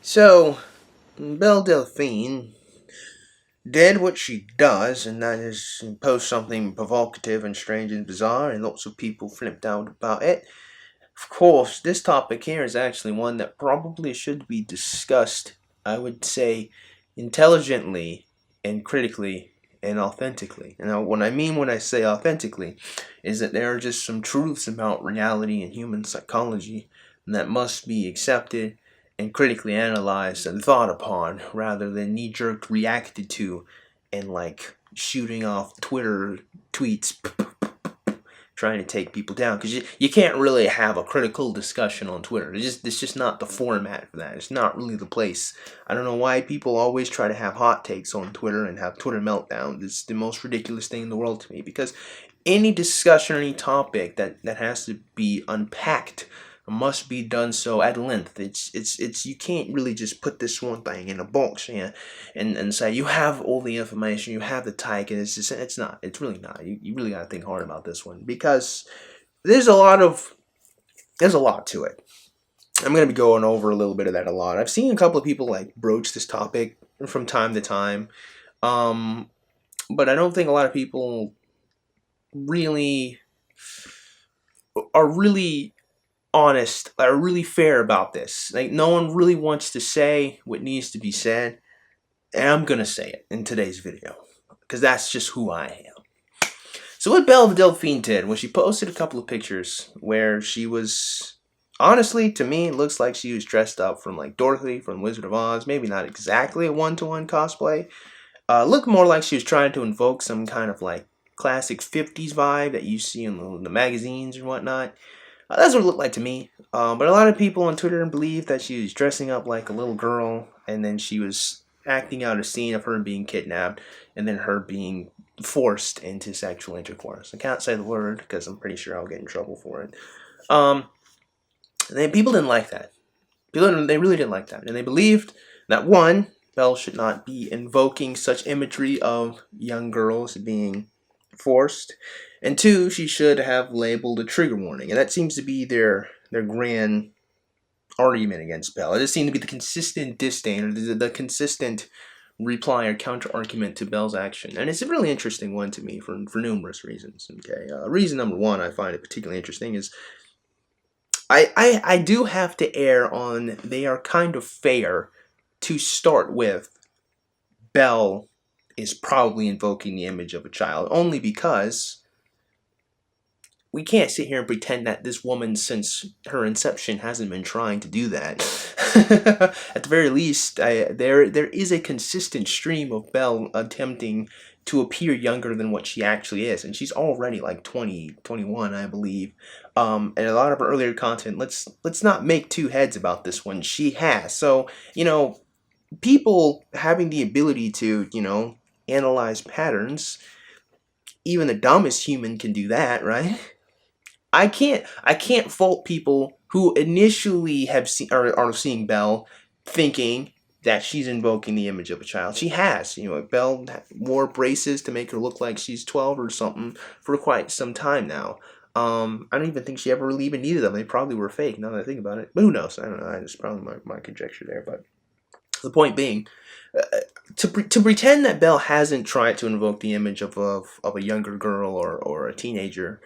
So, Belle Delphine did what she does, and that is post something provocative and strange and bizarre, and lots of people flipped out about it. Of course, this topic here is actually one that probably should be discussed, I would say, intelligently and critically and authentically. Now, what I mean when I say authentically is that there are just some truths about reality and human psychology that must be accepted and critically analyzed and thought upon rather than knee-jerk reacted to and like shooting off Twitter tweets trying to take people down, because you can't really have a critical discussion on Twitter. It's just not the format for that. It's not really the place. I don't know why people always try to have hot takes on Twitter and have Twitter meltdowns. It's the most ridiculous thing in the world to me, because any discussion or any topic that has to be unpacked must be done so at length. It's you can't really just put this one thing in a box, yeah, and say you have all the information, you have the type, and it's really not. You really gotta think hard about this one, because there's a lot to it. I'm gonna be going over a little bit of that a lot. I've seen a couple of people like broach this topic from time to time, but I don't think a lot of people really are really honest, are really fair about this. Like, no one really wants to say what needs to be said, and I'm gonna say it in today's video because that's just who I am. So what Belle Delphine did was she posted a couple of pictures where she was, honestly, to me, it looks like she was dressed up from like Dorothy from Wizard of Oz. Maybe not exactly a one-to-one cosplay. Looked more like she was trying to invoke some kind of like classic 50s vibe that you see in the magazines and whatnot. That's what it looked like to me. But a lot of people on Twitter believe that she was dressing up like a little girl, and then she was acting out a scene of her being kidnapped, and then her being forced into sexual intercourse. I can't say the word because I'm pretty sure I'll get in trouble for it. People didn't like that. They really didn't like that, and they believed that one, Belle should not be invoking such imagery of young girls being forced, and two, she should have labeled a trigger warning, and that seems to be their grand argument against Belle. It just seemed to be the consistent disdain, or the consistent reply or counter argument to Belle's action, and it's a really interesting one to me for numerous reasons. Okay, reason number one I find it particularly interesting is I do have to err on they are kind of fair to start with. Belle is probably invoking the image of a child, only because we can't sit here and pretend that this woman, since her inception, hasn't been trying to do that. At the very least, there is a consistent stream of Belle attempting to appear younger than what she actually is, and she's already like 20, 21, I believe. And a lot of her earlier content, let's not make two heads about this one. She has. So, people having the ability to, analyze patterns, even the dumbest human can do that, right? I can't fault people who initially have seen are seeing Belle thinking that she's invoking the image of a child. She has. Belle wore braces to make her look like she's 12 or something for quite some time now. I don't even think she ever really even needed them. They probably were fake, now that I think about it. But who knows? I don't know. It's probably my conjecture there. But the point being, to pretend that Belle hasn't tried to invoke the image of a younger girl or a teenager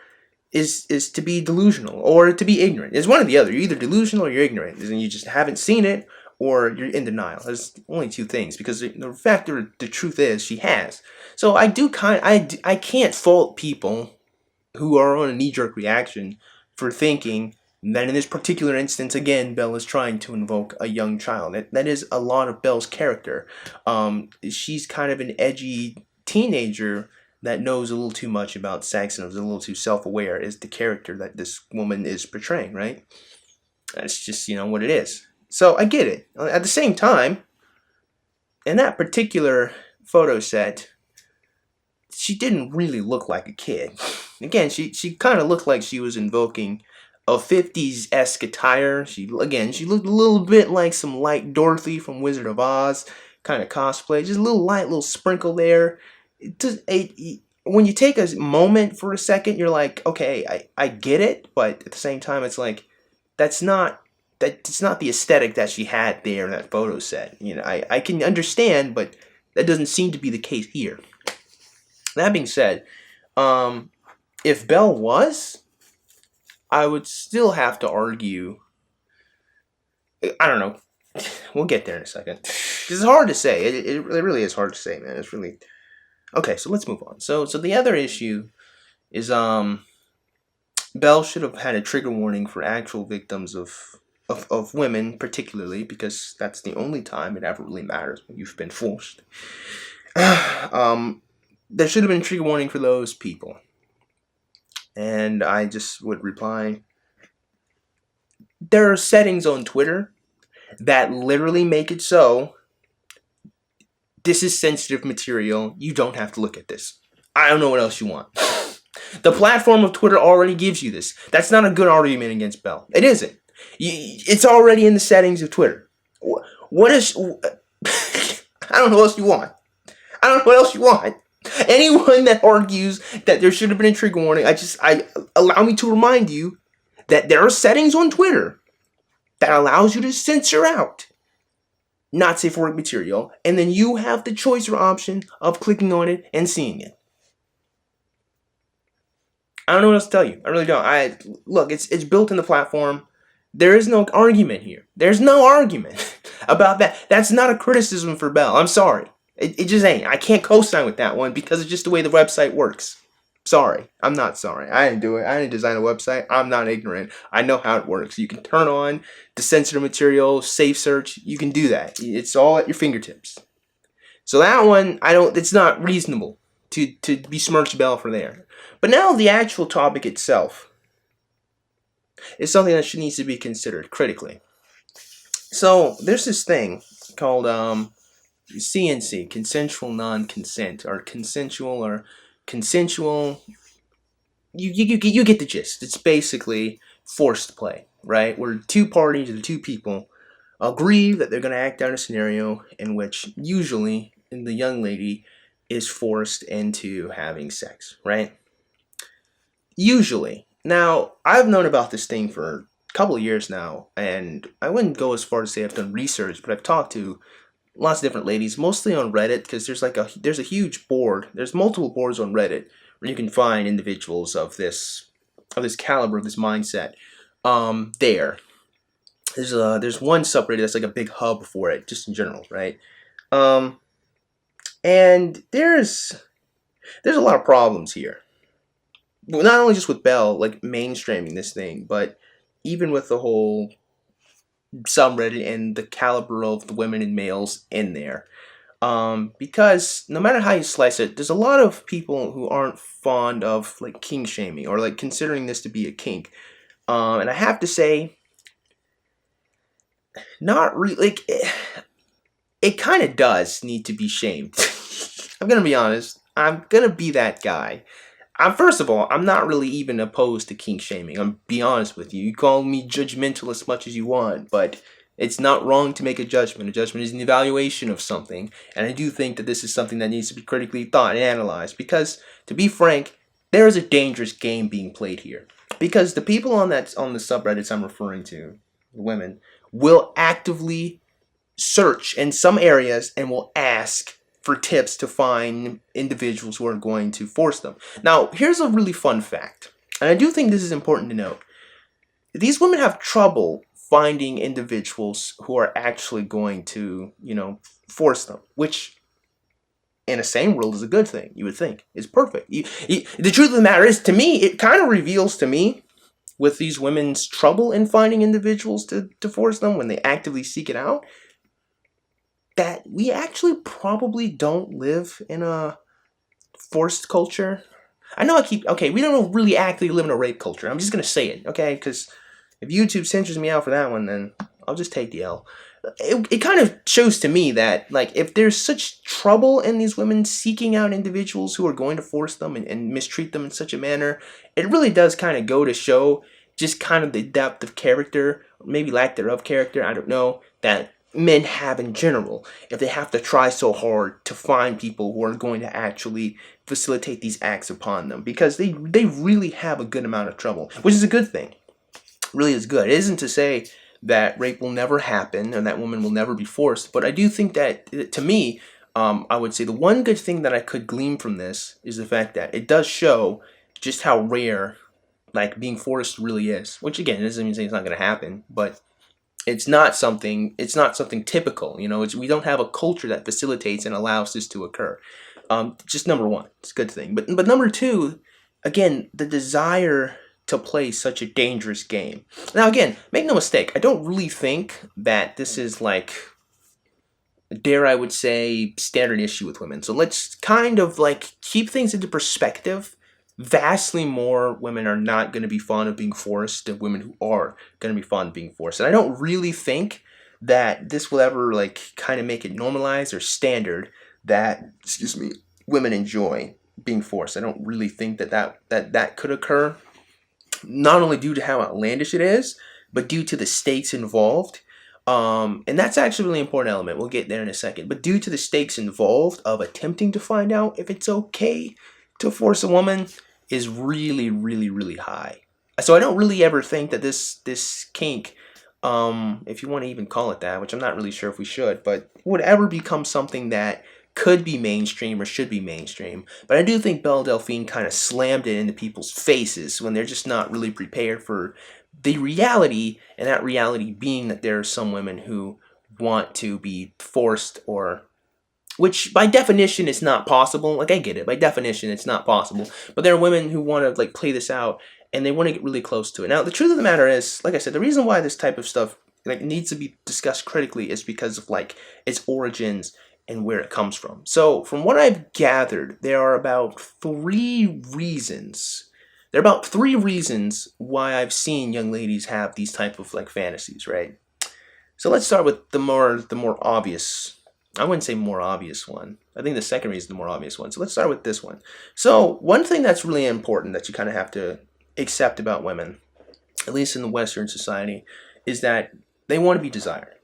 is to be delusional or to be ignorant. It's one or the other. You're either delusional or you're ignorant, and you just haven't seen it, or you're in denial. There's only two things, because the fact or the truth is she has. So I can't fault people who are on a knee-jerk reaction for thinking that in this particular instance, again, Belle is trying to invoke a young child. That is a lot of Belle's character. She's kind of an edgy teenager that knows a little too much about sex and is a little too self-aware, is the character that this woman is portraying, right? That's just, what it is. So I get it. At the same time, in that particular photo set, she didn't really look like a kid. Again, she kind of looked like she was invoking a 50s-esque attire. She looked a little bit like some light Dorothy from Wizard of Oz kind of cosplay. Just a little sprinkle there. When you take a moment for a second, you're like, okay, I get it, but at the same time, it's like, that's not It's not the aesthetic that she had there in that photo set. You know, I can understand, but that doesn't seem to be the case here. That being said, if Belle was, I would still have to argue. I don't know. We'll get there in a second. It's hard to say. It really is hard to say, man. It's really okay. So let's move on. So the other issue is Belle should have had a trigger warning for actual victims of women, particularly because that's the only time it ever really matters when you've been forced. There should have been a trigger warning for those people. And I just would reply, there are settings on Twitter that literally make it so this is sensitive material. You don't have to look at this. I don't know what else you want. The platform of Twitter already gives you this. That's not a good argument against Belle. It isn't. It's already in the settings of Twitter. What is... I don't know what else you want. I don't know what else you want. Anyone that argues that there should have been a trigger warning, allow me to remind you that there are settings on Twitter that allows you to censor out not safe for work material, and then you have the choice or option of clicking on it and seeing it. I don't know what else to tell you. I really don't. Look, it's built in the platform. There is no argument here. There's no argument about that. That's not a criticism for Belle. I'm sorry. It just ain't. I can't co-sign with that one because it's just the way the website works. Sorry. I'm not sorry. I didn't do it. I didn't design a website. I'm not ignorant. I know how it works. You can turn on the sensitive material, safe search. You can do that. It's all at your fingertips. So that one, it's not reasonable to besmirch Belle for there. But now the actual topic itself is something that needs to be considered critically. So there's this thing called CNC, consensual non-consent, or consensual. You get the gist. It's basically forced play, right? Where two parties or two people agree that they're going to act out a scenario in which usually the young lady is forced into having sex, right? Usually. Now, I've known about this thing for a couple of years now, and I wouldn't go as far as say I've done research, but I've talked to lots of different ladies, mostly on Reddit, because there's a huge board. There's multiple boards on Reddit where you can find individuals of this caliber, of this mindset. There's one subreddit that's like a big hub for it, just in general, right? And there's a lot of problems here. Well, not only just with Belle, like mainstreaming this thing, but even with the whole subreddit and the caliber of the women and males in there. Because no matter how you slice it, there's a lot of people who aren't fond of like kink shaming or like considering this to be a kink. And I have to say, not really. Like, it kind of does need to be shamed. I'm gonna be honest. I'm gonna be that guy. First of all, I'm not really even opposed to kink shaming. I'm be honest with you. You call me judgmental as much as you want, but it's not wrong to make a judgment. A judgment is an evaluation of something, and I do think that this is something that needs to be critically thought and analyzed. Because, to be frank, there is a dangerous game being played here. Because the people on the subreddits I'm referring to, the women, will actively search in some areas and will ask for tips to find individuals who are going to force them. Now, here's a really fun fact, and I do think this is important to note. These women have trouble finding individuals who are actually going to, force them, which in a sane world is a good thing, you would think. It's perfect. The truth of the matter is, to me, it kind of reveals to me, with these women's trouble in finding individuals to force them when they actively seek it out, that we actually probably don't live in a forced culture. I know we don't really actually live in a rape culture. I'm just going to say it, okay? Because if YouTube censors me out for that one, then I'll just take the L. It kind of shows to me that, like, if there's such trouble in these women seeking out individuals who are going to force them and mistreat them in such a manner, it really does kind of go to show just kind of the depth of character, maybe lack thereof character, I don't know, that men have in general, if they have to try so hard to find people who are going to actually facilitate these acts upon them, because they really have a good amount of trouble, which is a good thing. It really is good. It isn't to say that rape will never happen and that women will never be forced. But I do think that, to me, I would say the one good thing that I could glean from this is the fact that it does show just how rare, like, being forced really is. Which, again, it doesn't mean it's not going to happen, but it's not something typical. We don't have a culture that facilitates and allows this to occur. Just number one, it's a good thing. But number two, again, the desire to play such a dangerous game. Now, again, make no mistake, I don't really think that this is, like, dare I would say, standard issue with women. So let's kind of, like, keep things into perspective. Vastly more women are not going to be fond of being forced than women who are going to be fond of being forced. And I don't really think that this will ever, like, kind of make it normalized or standard that, women enjoy being forced. I don't really think that could occur, not only due to how outlandish it is, but due to the stakes involved. And that's actually a really important element. We'll get there in a second. But due to the stakes involved of attempting to find out if it's okay to force a woman is really, really, really high. So I don't really ever think that this kink, if you want to even call it that, which I'm not really sure if we should, but would ever become something that could be mainstream or should be mainstream. But I do think Belle Delphine kind of slammed it into people's faces when they're just not really prepared for the reality, and that reality being that there are some women who want to be forced, or which by definition is not possible. Like, I get it, by definition it's not possible, but there are women who want to, like, play this out and they want to get really close to it. Now, the truth of the matter is, like I said, the reason why this type of stuff, like, needs to be discussed critically is because of, like, its origins and where it comes from. So from what I've gathered, there are about three reasons why I've seen young ladies have these type of, like, fantasies, right? So let's start with the more obvious. I wouldn't say more obvious one. I think the second reason is the more obvious one. So let's start with this one. So one thing that's really important that you kind of have to accept about women, at least in the Western society, is that they want to be desired.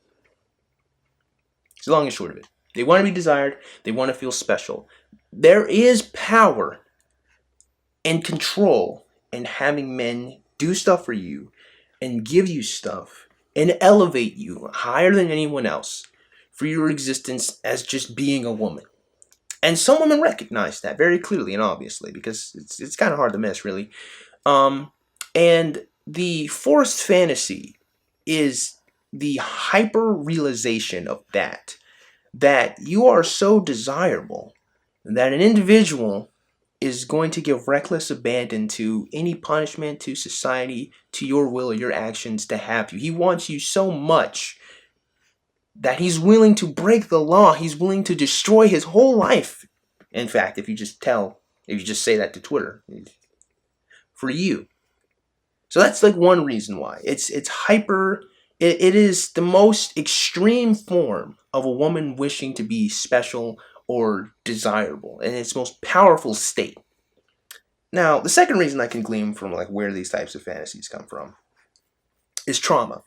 It's long and short of it. They want to be desired. They want to feel special. There is power and control in having men do stuff for you and give you stuff and elevate you higher than anyone else for your existence as just being a woman. And some women recognize that very clearly and obviously, because it's kind of hard to miss, really. And the forced fantasy is the hyper realization of that you are so desirable that an individual is going to give reckless abandon to any punishment, to society, to your will or your actions to have you. He wants you so much that he's willing to break the law. He's willing to destroy his whole life. In fact, if you just say that to Twitter, for you. So that's, like, one reason why. It is the most extreme form of a woman wishing to be special or desirable, in its most powerful state. Now, the second reason I can glean from, like, where these types of fantasies come from is trauma.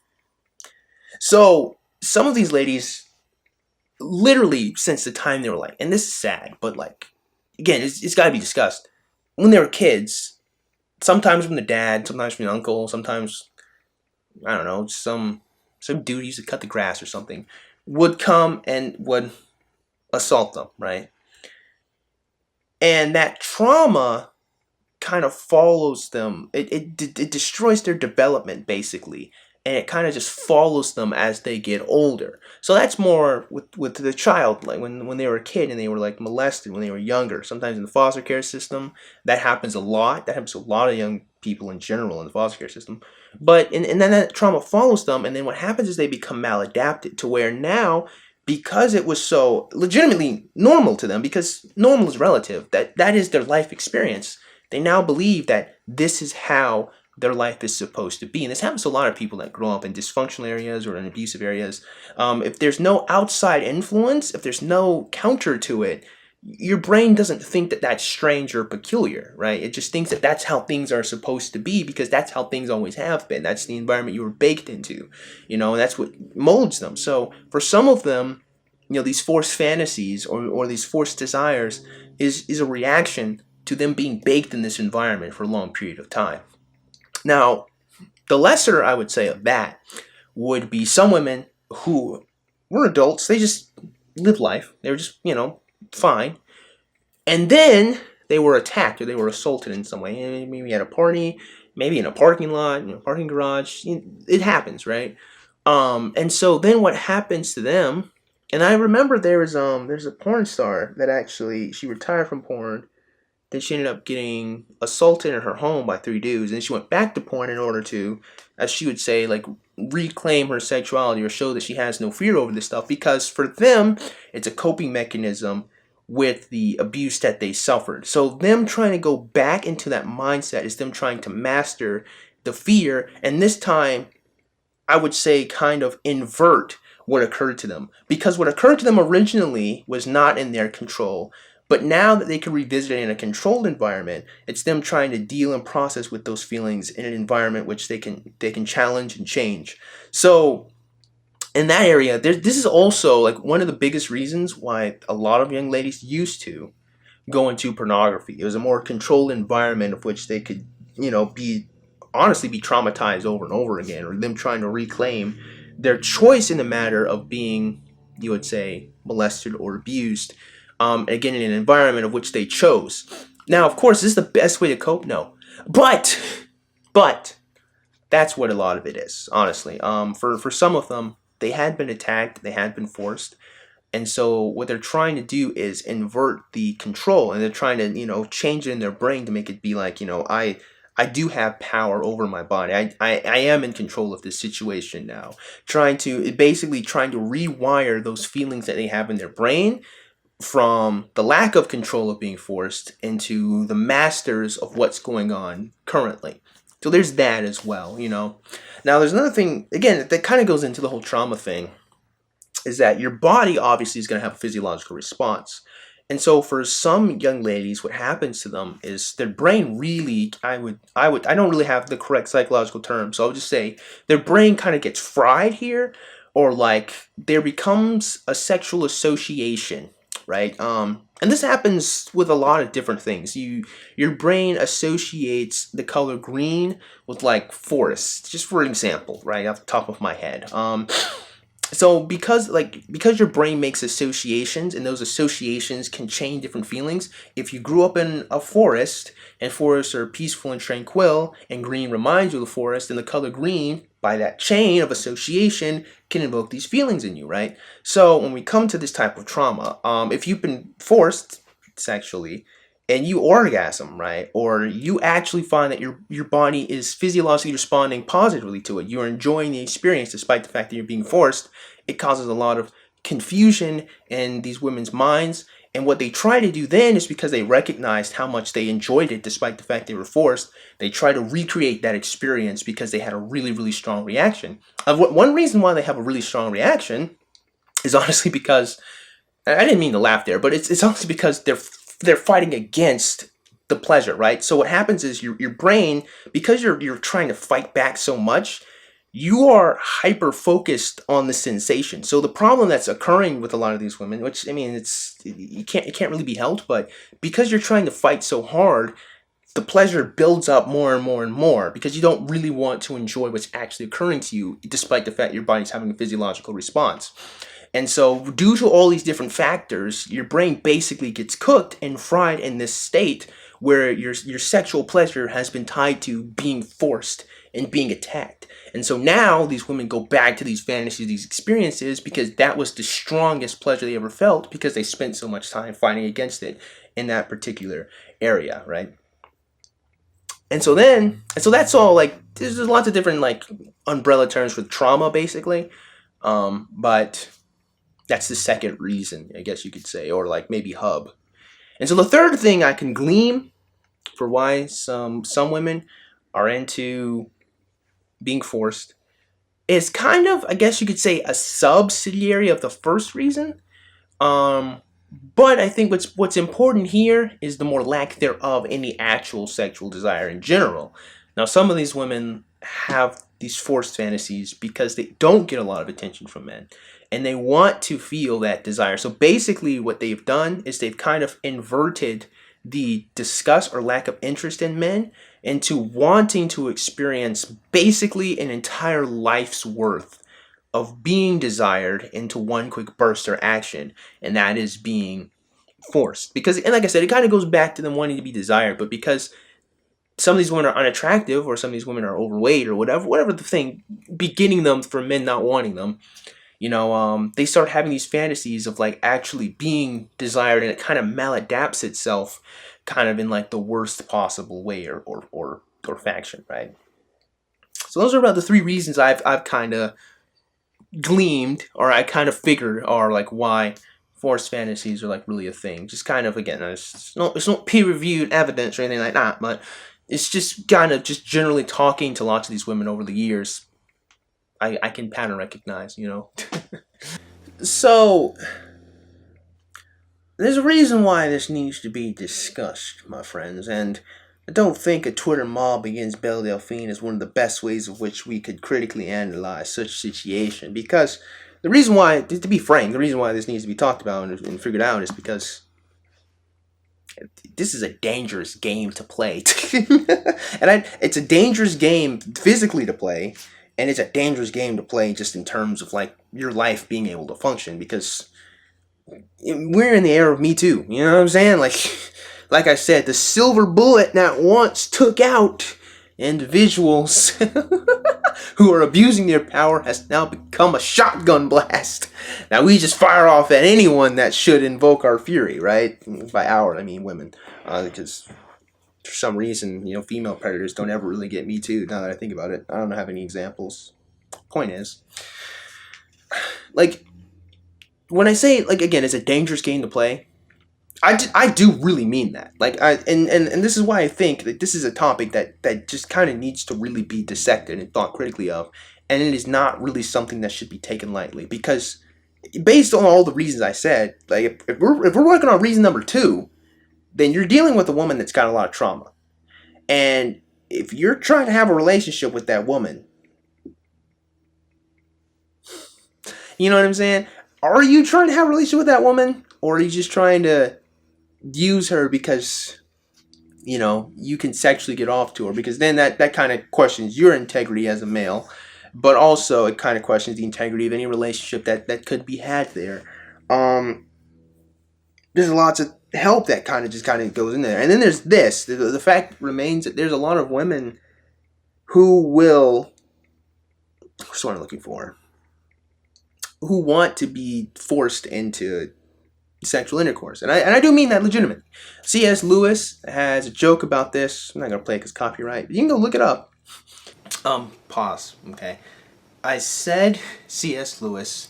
So some of these ladies, literally since the time they were, like, and this is sad, but, like, again, it's got to be discussed. When they were kids, sometimes from the dad, sometimes from the uncle, sometimes, I don't know, some dude used to cut the grass or something, would come and would assault them, right? And that trauma kind of follows them. It destroys their development, basically. And it kind of just follows them as they get older. So that's more with the child, like when they were a kid and they were, like, molested when they were younger. Sometimes in the foster care system, that happens a lot. That happens to a lot of young people in general in the foster care system. But and then that trauma follows them, and then what happens is they become maladapted to where now, because it was so legitimately normal to them, because normal is relative, that is their life experience, they now believe that this is how their life is supposed to be. And this happens to a lot of people that grow up in dysfunctional areas or in abusive areas. If there's no outside influence, if there's no counter to it, your brain doesn't think that that's strange or peculiar, right? It just thinks that that's how things are supposed to be, because that's how things always have been. That's the environment you were baked into, and that's what molds them. So for some of them, these forced fantasies or these forced desires is a reaction to them being baked in this environment for a long period of time. Now, the lesser, I would say, of that would be some women who were adults. They just lived life. They were just, fine. And then they were attacked or they were assaulted in some way. Maybe at a party, maybe in a parking lot, in a parking garage. It happens, right? And so then what happens to them? And I remember there's a porn star that actually she retired from porn. Then she ended up getting assaulted in her home by 3 dudes, and she went back to porn in order to, as she would say, like reclaim her sexuality or show that she has no fear over this stuff. Because for them, it's a coping mechanism with the abuse that they suffered. So them trying to go back into that mindset is them trying to master the fear, and this time, I would say, kind of invert what occurred to them. Because what occurred to them originally was not in their control. But now that they can revisit it in a controlled environment, it's them trying to deal and process with those feelings in an environment which they can challenge and change. So in that area, this is also like one of the biggest reasons why a lot of young ladies used to go into pornography. It was a more controlled environment of which they could, be honestly be traumatized over and over again, or them trying to reclaim their choice in the matter of being, you would say, molested or abused. Again, in an environment of which they chose. Now, of course, is this the best way to cope? No. But that's what a lot of it is, honestly. For some of them, they had been attacked, they had been forced. And so what they're trying to do is invert the control, and they're trying to, change it in their brain to make it be like, I do have power over my body. I am in control of this situation now. Basically trying to rewire those feelings that they have in their brain from the lack of control of being forced into the masters of what's going on currently. So there's that as well, Now there's another thing, again, that kind of goes into the whole trauma thing, is that your body obviously is going to have a physiological response. And so for some young ladies, what happens to them is their brain really, I don't really have the correct psychological term, so I'll just say their brain kind of gets fried here, or like there becomes a sexual association, right? And this happens with a lot of different things. Your brain associates the color green with like forests, just for an example, right off the top of my head. So because your brain makes associations, and those associations can change different feelings. If you grew up in a forest, and forests are peaceful and tranquil, and green reminds you of the forest, and the color green, by that chain of association, can invoke these feelings in you, right? So when we come to this type of trauma, if you've been forced sexually and you orgasm, right, or you actually find that your body is physiologically responding positively to it, you're enjoying the experience despite the fact that you're being forced, it causes a lot of confusion in these women's minds. And what they try to do then is, because they recognized how much they enjoyed it despite the fact they were forced, they try to recreate that experience because they had a really, really strong reaction. One reason why they have a really strong reaction is honestly because, I didn't mean to laugh there, but it's honestly because they're fighting against the pleasure, right? So what happens is your brain, because you're trying to fight back so much, you are hyper focused on the sensation. So the problem that's occurring with a lot of these women, which I mean, it can't really be helped, but because you're trying to fight so hard, the pleasure builds up more and more and more, because you don't really want to enjoy what's actually occurring to you, despite the fact your body's having a physiological response. And so due to all these different factors, your brain basically gets cooked and fried in this state where your sexual pleasure has been tied to being forced and being attacked. And so now these women go back to these fantasies, these experiences, because that was the strongest pleasure they ever felt, because they spent so much time fighting against it in that particular area, right? And so that's all, like, there's lots of different, like, umbrella terms for trauma, basically. But that's the second reason, I guess you could say, or like maybe hub. And so the third thing I can glean for why some women are into being forced is kind of, I guess you could say, a subsidiary of the first reason. But I think what's important here is the more lack thereof any actual sexual desire in general. Now, some of these women have these forced fantasies because they don't get a lot of attention from men, and they want to feel that desire. So basically what they've done is they've kind of inverted the disgust or lack of interest in men into wanting to experience basically an entire life's worth of being desired into one quick burst or action, and that is being forced. Because, and like I said, it kind of goes back to them wanting to be desired, but because some of these women are unattractive, or some of these women are overweight, or whatever the thing, beginning them for men not wanting them, they start having these fantasies of like actually being desired, and it kind of maladapts itself kind of in like the worst possible way or faction, right? So those are about the three reasons I've kind of gleamed, or I kind of figured are like why forced fantasies are like really a thing. Just kind of, again, it's not peer-reviewed evidence or anything like that, but it's just kind of just generally talking to lots of these women over the years, I can pattern recognize, So, there's a reason why this needs to be discussed, my friends, and I don't think a Twitter mob against Belle Delphine is one of the best ways of which we could critically analyze such a situation, because the reason why, to be frank, the reason why this needs to be talked about and figured out is because this is a dangerous game to play. It's a dangerous game physically to play, and it's a dangerous game to play just in terms of like your life being able to function, because we're in the era of Me Too. You know what I'm saying? Like I said, the silver bullet that once took out individuals who are abusing their power has now become a shotgun blast. Now we just fire off at anyone that should invoke our fury, right? By our, I mean women, because for some reason, female predators don't ever really get Me Too. Now that I think about it, I don't have any examples. Point is, like, when I say, like, again, it's a dangerous game to play, I do really mean that. Like, and this is why I think that this is a topic that just kind of needs to really be dissected and thought critically of, and it is not really something that should be taken lightly, because based on all the reasons I said, like, if we're working on reason number 2, then you're dealing with a woman that's got a lot of trauma, and if you're trying to have a relationship with that woman, you know what I'm saying? Are you trying to have a relationship with that woman, or are you just trying to use her because, you can sexually get off to her? Because then that kind of questions your integrity as a male, but also it kind of questions the integrity of any relationship that could be had there. There's lots of help that kind of goes in there. And then there's this. The fact remains that there's a lot of women who will, what's what I'm looking for, who want to be forced into sexual intercourse. And I do mean that legitimately. C.S. Lewis has a joke about this. I'm not going to play it because copyright, but you can go look it up. Pause, okay? I said C.S. Lewis,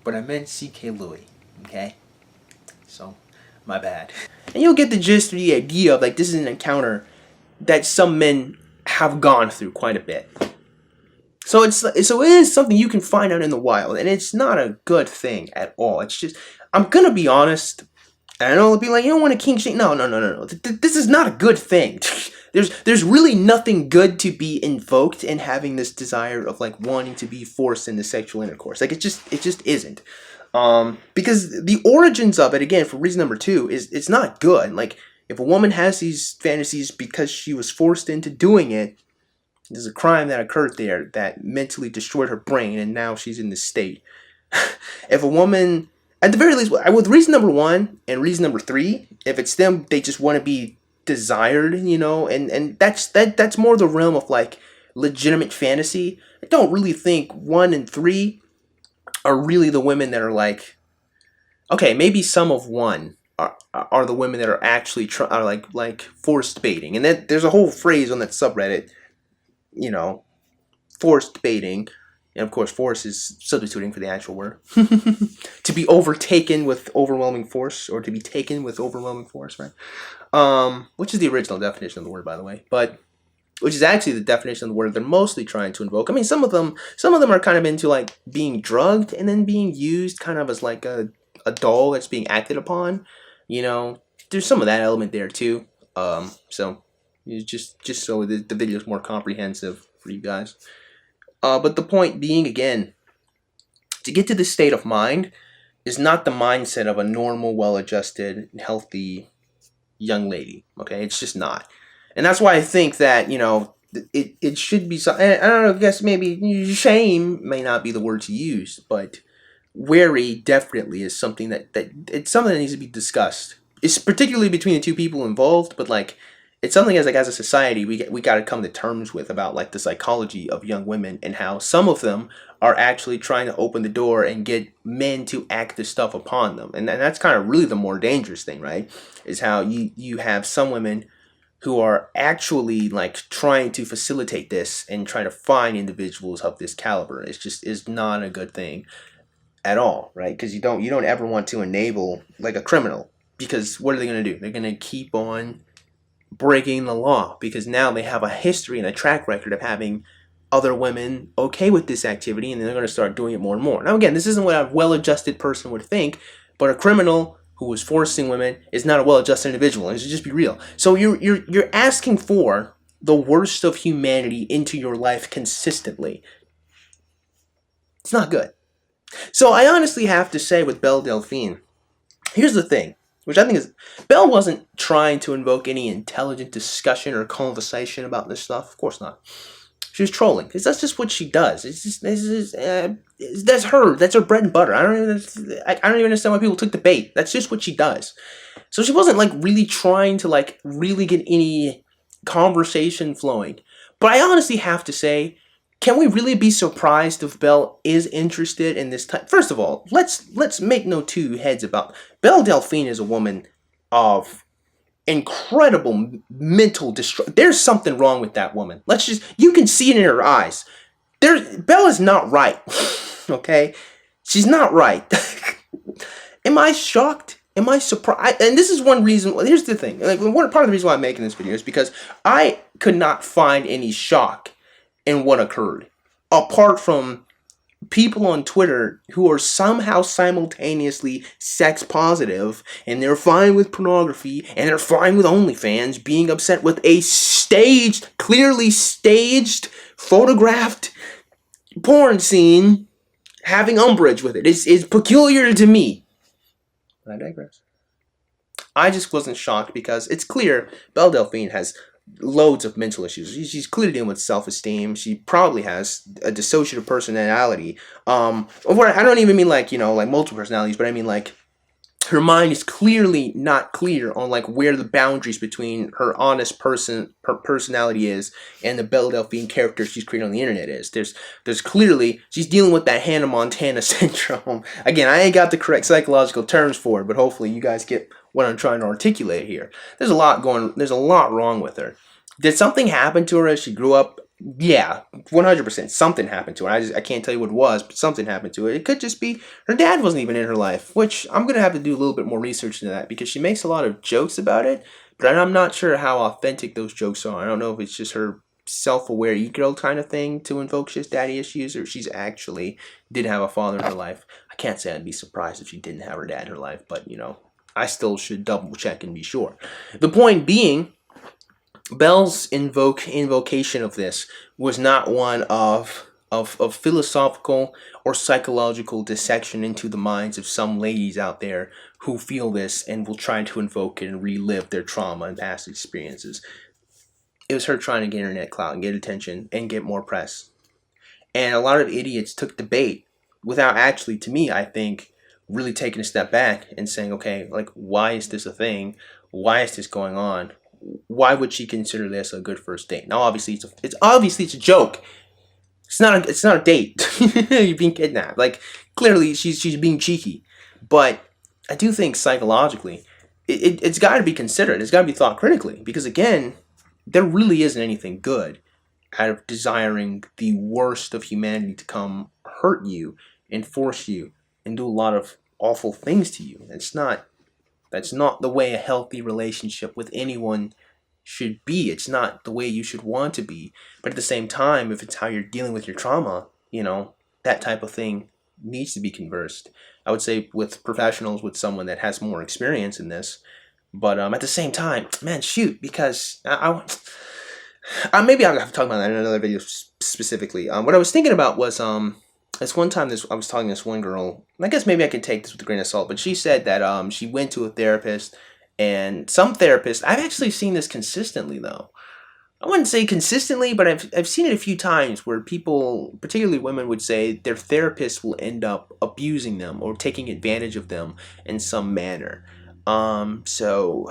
but I meant C.K. Louis, okay? So, my bad. And you'll get the gist of the idea of, like, this is an encounter that some men have gone through quite a bit. So it is something you can find out in the wild, and it's not a good thing at all. It's just, I'm gonna be honest, and I know it'll be like, you don't want a king shake. No. This is not a good thing. There's really nothing good to be invoked in having this desire of like wanting to be forced into sexual intercourse. Like it just isn't. Because the origins of it, again, for reason number 2, is it's not good. Like, if a woman has these fantasies because she was forced into doing it, there's a crime that occurred there that mentally destroyed her brain, and now she's in this state. If a woman, at the very least, with reason number 1 and reason number 3, if it's them, they just want to be desired, and that's more the realm of like legitimate fantasy. I don't really think 1 and 3 are really the women that are like, okay, maybe some of 1 are the women that are actually are like forced baiting, and then there's a whole phrase on that subreddit, forced baiting, and of course force is substituting for the actual word. To be overtaken with overwhelming force, or to be taken with overwhelming force, right? Which is the original definition of the word, by the way, but which is actually the definition of the word they're mostly trying to invoke. I mean, some of them are kind of into like being drugged and then being used kind of as like a doll that's being acted upon. There's some of that element there too. So just so the video is more comprehensive for you guys. But the point being, again, to get to this state of mind is not the mindset of a normal, well-adjusted, healthy young lady. Okay, it's just not. And that's why I think that, it should be something. I don't know. I guess maybe shame may not be the word to use, but wary definitely is something that it's something that needs to be discussed. It's particularly between the two people involved, but like it's something as a society we got to come to terms with about like the psychology of young women and how some of them are actually trying to open the door and get men to act this stuff upon them, and that's kind of really the more dangerous thing, right? Is how you have some women who are actually like trying to facilitate this and trying to find individuals of this caliber. It's just is not a good thing at all, right? Because you don't ever want to enable like a criminal, because what are they going to do? They're going to keep on breaking the law because now they have a history and a track record of having other women okay with this activity, and they're going to start doing it more and more. Now again, this isn't what a well-adjusted person would think, but a criminal who was forcing women is not a well-adjusted individual. Let's just be real. So you're asking for the worst of humanity into your life consistently. It's not good. So I honestly have to say with Belle Delphine, here's the thing, which I think is, Belle wasn't trying to invoke any intelligent discussion or conversation about this stuff. Of course not. She was trolling, because that's just what she does. That's her. That's her bread and butter. I don't even understand why people took the bait. That's just what she does. So she wasn't like really trying to like really get any conversation flowing. But I honestly have to say, can we really be surprised if Belle is interested in this type? First of all, let's make no two heads about Belle Delphine is a woman of incredible mental distress. There's something wrong with that woman. You can see it in her eyes. Belle is not right. Okay? She's not right. Am I shocked? Am I surprised? And this is one reason. Here's the thing. Like, part of the reason why I'm making this video is because I could not find any shock in what occurred, apart from people on Twitter who are somehow simultaneously sex positive, and they're fine with pornography, and they're fine with OnlyFans, being upset with a clearly staged, photographed porn scene, having umbrage with it. It's peculiar to me. But I digress. I just wasn't shocked because it's clear Belle Delphine has loads of mental issues. She's clearly dealing with self-esteem. She probably has a dissociative personality. I don't even mean like, like multiple personalities, but I mean like her mind is clearly not clear on like where the boundaries between her honest personality is and the Belle Delphine character she's creating on the internet is. There's clearly, she's dealing with that Hannah Montana syndrome. Again, I ain't got the correct psychological terms for it, but hopefully you guys get what I'm trying to articulate here. There's a lot wrong with her. Did something happen to her as she grew up? Yeah, 100%. Something happened to her. I can't tell you what it was, but something happened to her. It could just be her dad wasn't even in her life, which I'm going to have to do a little bit more research into that because she makes a lot of jokes about it, but I'm not sure how authentic those jokes are. I don't know if it's just her self-aware e-girl kind of thing to invoke she's daddy issues, or she's actually did have a father in her life. I can't say I'd be surprised if she didn't have her dad in her life, but, I still should double check and be sure. The point being, Belle's invocation of this was not one of philosophical or psychological dissection into the minds of some ladies out there who feel this and will try to invoke it and relive their trauma and past experiences. It was her trying to get internet clout and get attention and get more press. And a lot of idiots took the bait without actually, to me, I think, really taking a step back and saying, okay, like, why is this a thing? Why is this going on? Why would she consider this a good first date? Now, obviously, it's a joke. It's not a date. You're being kidnapped. Like, clearly, she's being cheeky. But I do think psychologically, it's got to be considered. It's got to be thought critically. Because, again, there really isn't anything good out of desiring the worst of humanity to come hurt you and force you and do a lot of awful things to you. That's not the way a healthy relationship with anyone should be. It's not the way you should want to be. But at the same time, if it's how you're dealing with your trauma, that type of thing needs to be conversed. I would say with professionals, with someone that has more experience in this. But at the same time, man, shoot, because maybe I'll have to talk about that in another video specifically. What I was thinking about was this one time I was talking to this one girl, and I guess maybe I could take this with a grain of salt, but she said that she went to a therapist, and some therapists, I've actually seen this consistently though, I wouldn't say consistently, but I've seen it a few times where people, particularly women, would say their therapist will end up abusing them or taking advantage of them in some manner. So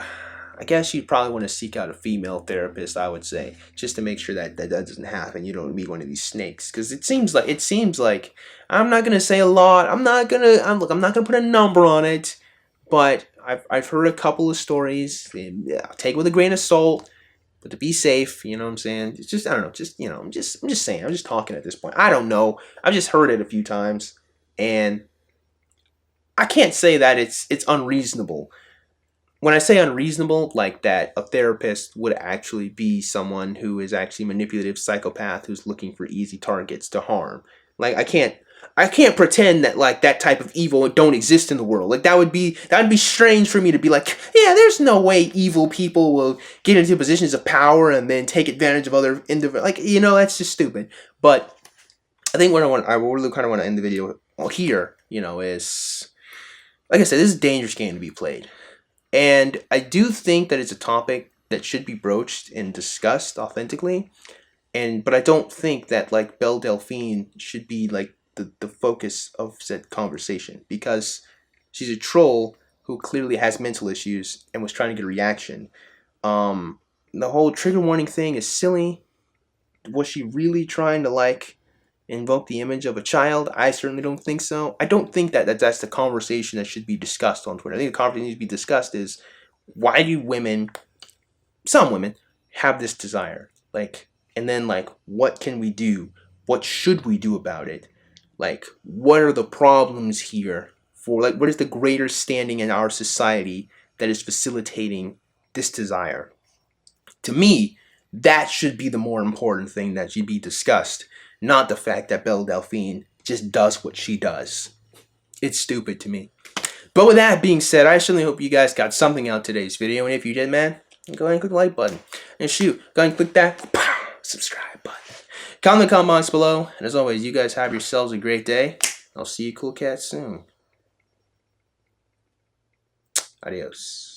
I guess you'd probably want to seek out a female therapist, I would say, just to make sure that that doesn't happen. You don't meet one of these snakes, because it seems like I'm not gonna say a lot. I'm not gonna put a number on it, but I've heard a couple of stories. And, yeah, take it with a grain of salt. But to be safe, you know what I'm saying? It's just, I don't know, just, I'm just saying, I'm just talking at this point. I don't know. I've just heard it a few times, and I can't say that it's unreasonable. When I say unreasonable, like that a therapist would actually be someone who is actually manipulative psychopath who's looking for easy targets to harm. Like I can't pretend that like that type of evil don't exist in the world. Like that would be strange for me to be like, yeah, there's no way evil people will get into positions of power and then take advantage of other individuals. Like, that's just stupid. But I think I really kind of want to end the video here, is like I said, this is a dangerous game to be played. And I do think that it's a topic that should be broached and discussed authentically. But I don't think that like Belle Delphine should be like the focus of said conversation, because she's a troll who clearly has mental issues and was trying to get a reaction. The whole trigger warning thing is silly. Was she really trying to like invoke the image of a child? I certainly don't think so. I don't think that's the conversation that should be discussed on Twitter. I think the conversation that needs to be discussed is, why do some women, have this desire? Like, and then like, what can we do? What should we do about it? Like, what are the problems here? For like, what is the greater standing in our society that is facilitating this desire? To me, that should be the more important thing that should be discussed, not the fact that Belle Delphine just does what she does. It's stupid to me. But with that being said, I certainly hope you guys got something out of today's video. And if you did, man, go ahead and click the like button. And shoot, go ahead and click that subscribe button. Comment in the comment box below. And as always, you guys have yourselves a great day. I'll see you cool cats soon. Adios.